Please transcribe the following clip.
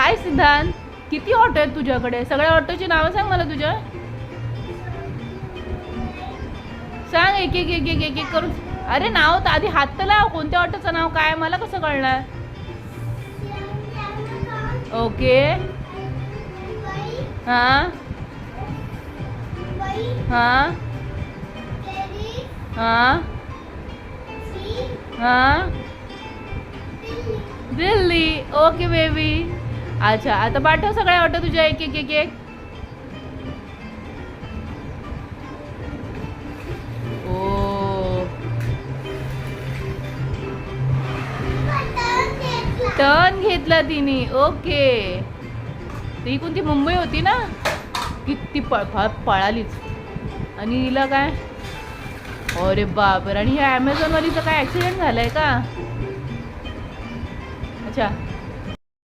हाय सिद्धांत, किती ऑटो आहेत तुझ्याकडे? सगळ्या ऑटोची नावं सांग मला तुझ्या. सांग एक एक एक एक एक एक करून. अरे नाव तर आधी हात तर लाव. कोणत्या ऑटोचं नाव काय मला कसं कळणार? ओके. हां हां हां हां. दिल्ली. Okay baby. अच्छा आता पाठव सगळ्या ऑटो तुझ्या एक एक एक एक. ओ टर्न घेतला तिने. ओके. ती कोणती मुंबई होती ना, किती पळालीच. आणि हिला काय? अरे बापर. आणि ह्या ॲमेझॉनवालीचं काय ॲक्सिडेंट झालाय का? अच्छा